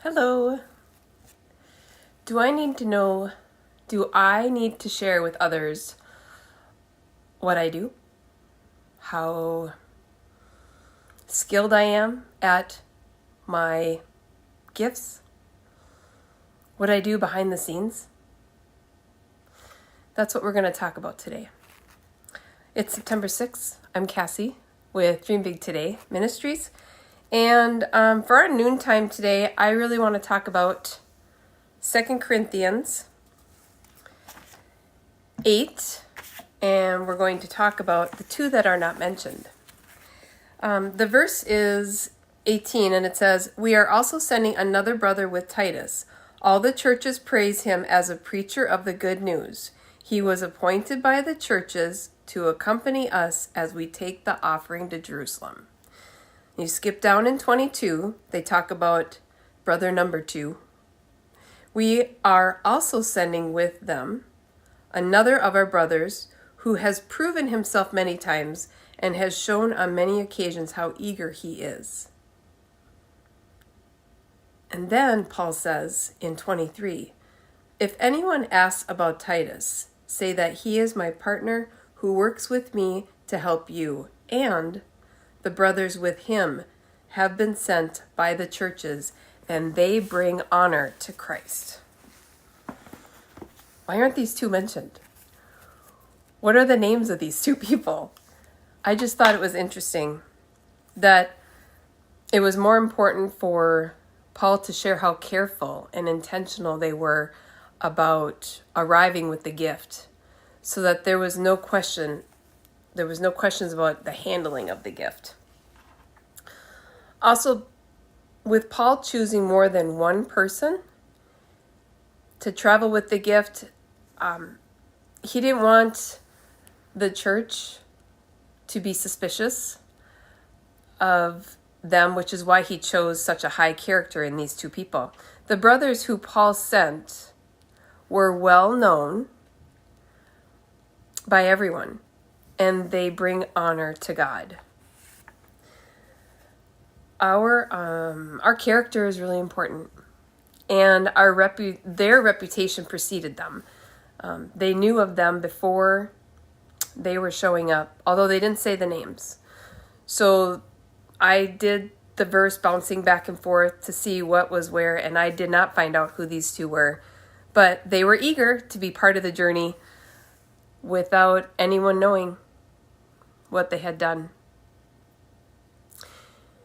Hello. Do I need to share with others what I do? How skilled I am at my gifts? What I do behind the scenes? That's what we're going to talk about today. It's September 6th. I'm Cassie with Dream Big Today Ministries. And for our noontime today, I really want to talk about 2 Corinthians 8, and we're going to talk about the two that are not mentioned. The verse is 18, and it says, "We are also sending another brother with Titus. All the churches praise him as a preacher of the good news. He was appointed by the churches to accompany us as we take the offering to Jerusalem." You skip down in 22, they talk about brother number 2. "We are also sending with them another of our brothers who has proven himself many times and has shown on many occasions how eager he is." And then Paul says in 23, "If anyone asks about Titus, say that he is my partner who works with me to help you, and the brothers with him have been sent by the churches, and they bring honor to Christ." Why aren't these two mentioned? What are the names of these two people? I just thought it was interesting that it was more important for Paul to share how careful and intentional they were about arriving with the gift, so that there was no questions about the handling of the gift. Also, with Paul choosing more than one person to travel with the gift, he didn't want the church to be suspicious of them, which is why he chose such a high character in these two people. The brothers who Paul sent were well known by everyone, and they bring honor to God. Our character is really important, and their reputation preceded them. They knew of them before they were showing up, although they didn't say the names. So I did the verse bouncing back and forth to see what was where, and I did not find out who these two were, but they were eager to be part of the journey without anyone knowing what they had done.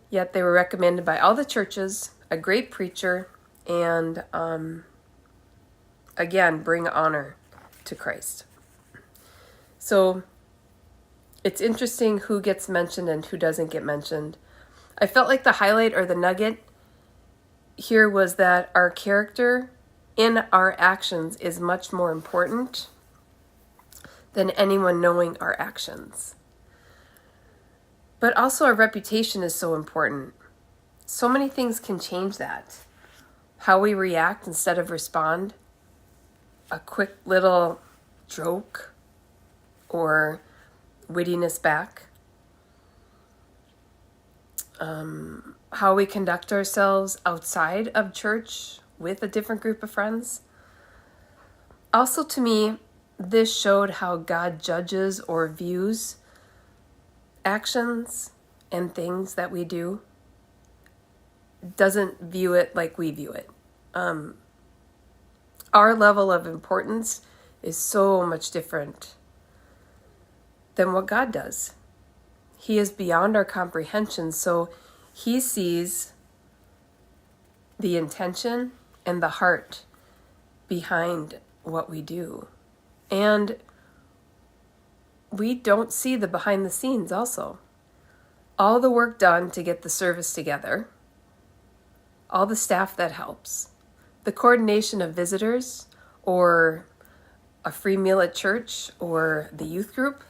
Yet they were recommended by all the churches, a great preacher, and again, bring honor to Christ. So it's interesting who gets mentioned and who doesn't get mentioned. I felt like the highlight or the nugget here was that our character in our actions is much more important than anyone knowing our actions. But also our reputation is so important. So many things can change that. How we react instead of respond. A quick little joke or wittiness back. How we conduct ourselves outside of church with a different group of friends. Also, to me, this showed how God judges or views actions and things that we do. Doesn't view it like we view it. Our level of importance is so much different than what God does. He is beyond our comprehension, so he sees the intention and the heart behind what we do. And we don't see the behind the scenes also. All the work done to get the service together, all the staff that helps, the coordination of visitors or a free meal at church or the youth group.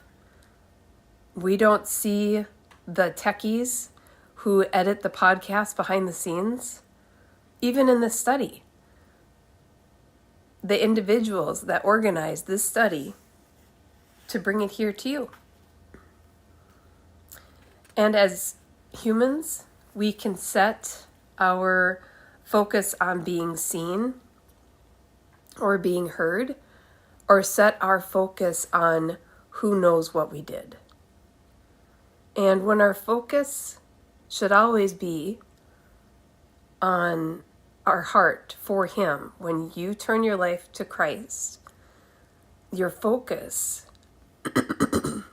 We don't see the techies who edit the podcast behind the scenes. Even in this study, the individuals that organize this study to bring it here to you. And as humans, we can set our focus on being seen or being heard, or set our focus on who knows what we did. And when our focus should always be on our heart for Him, when you turn your life to Christ, your focus,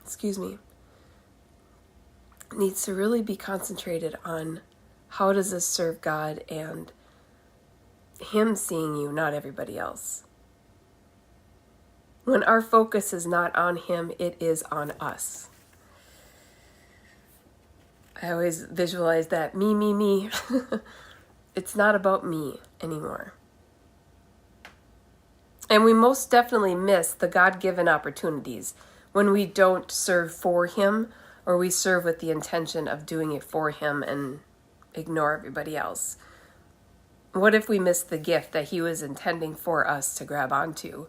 excuse me, needs to really be concentrated on how does this serve God and Him seeing you, not everybody else. When our focus is not on Him, it is on us. I always visualize that me. It's not about me anymore. And we most definitely miss the God-given opportunities when we don't serve for Him, or we serve with the intention of doing it for Him and ignore everybody else. What if we miss the gift that He was intending for us to grab onto?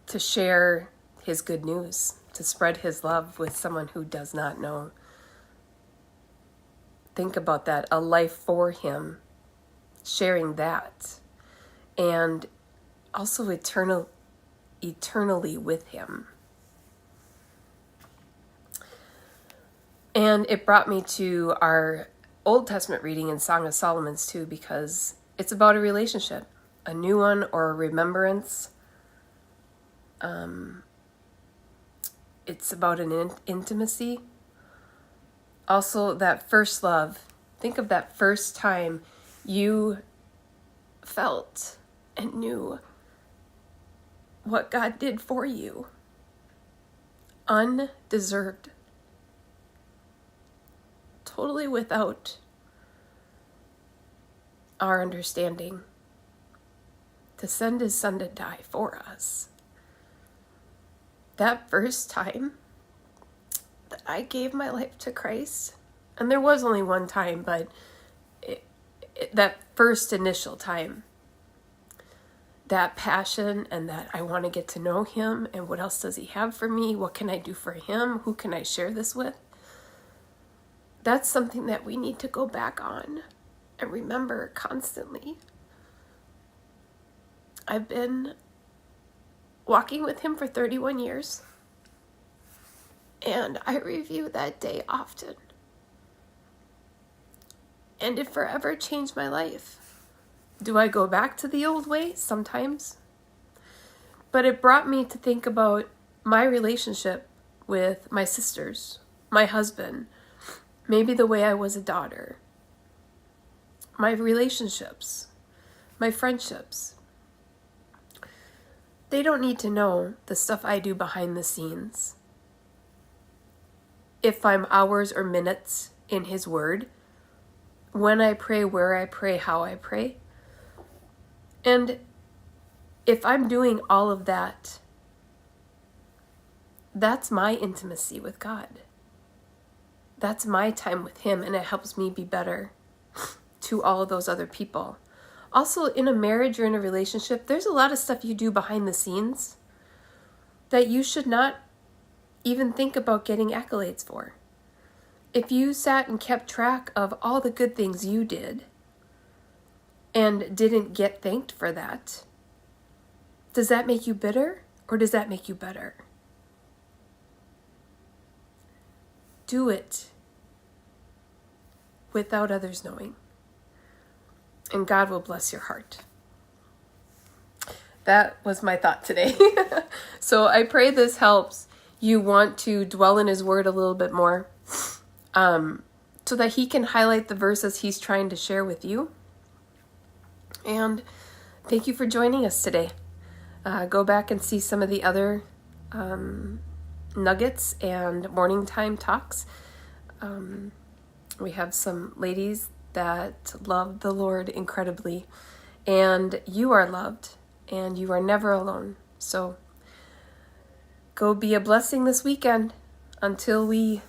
To share His good news, to spread His love with someone who does not know. Think about that, a life for Him, sharing that, and also eternally with Him. And it brought me to our Old Testament reading in Song of Solomon too, because it's about a relationship, a new one or a remembrance. It's about an intimacy. Also, that first love. Think of that first time you felt and knew what God did for you. Undeserved. Totally without our understanding. To send His Son to die for us. That first time that I gave my life to Christ, and there was only one time, but that first initial time, that passion and that I want to get to know Him, and what else does He have for me? What can I do for Him? Who can I share this with? That's something that we need to go back on and remember constantly. I've been walking with Him for 31 years. And I review that day often. And it forever changed my life. Do I go back to the old way? Sometimes. But it brought me to think about my relationship with my sisters, my husband, maybe the way I was a daughter, my relationships, my friendships. They don't need to know the stuff I do behind the scenes. If I'm hours or minutes in His Word, when I pray, where I pray, how I pray. And if I'm doing all of that, that's my intimacy with God. That's my time with Him, and it helps me be better to all of those other people. Also, in a marriage or in a relationship, there's a lot of stuff you do behind the scenes that you should not even think about getting accolades for. If you sat and kept track of all the good things you did and didn't get thanked for that, does that make you bitter or does that make you better? Do it without others knowing, and God will bless your heart. That was my thought today. So I pray this helps you want to dwell in His Word a little bit more, so that He can highlight the verses He's trying to share with you. And thank you for joining us today. Go back and see some of the other nuggets and morning time talks. We have some ladies that love the Lord incredibly, and you are loved, and you are never alone. So go be a blessing this weekend until we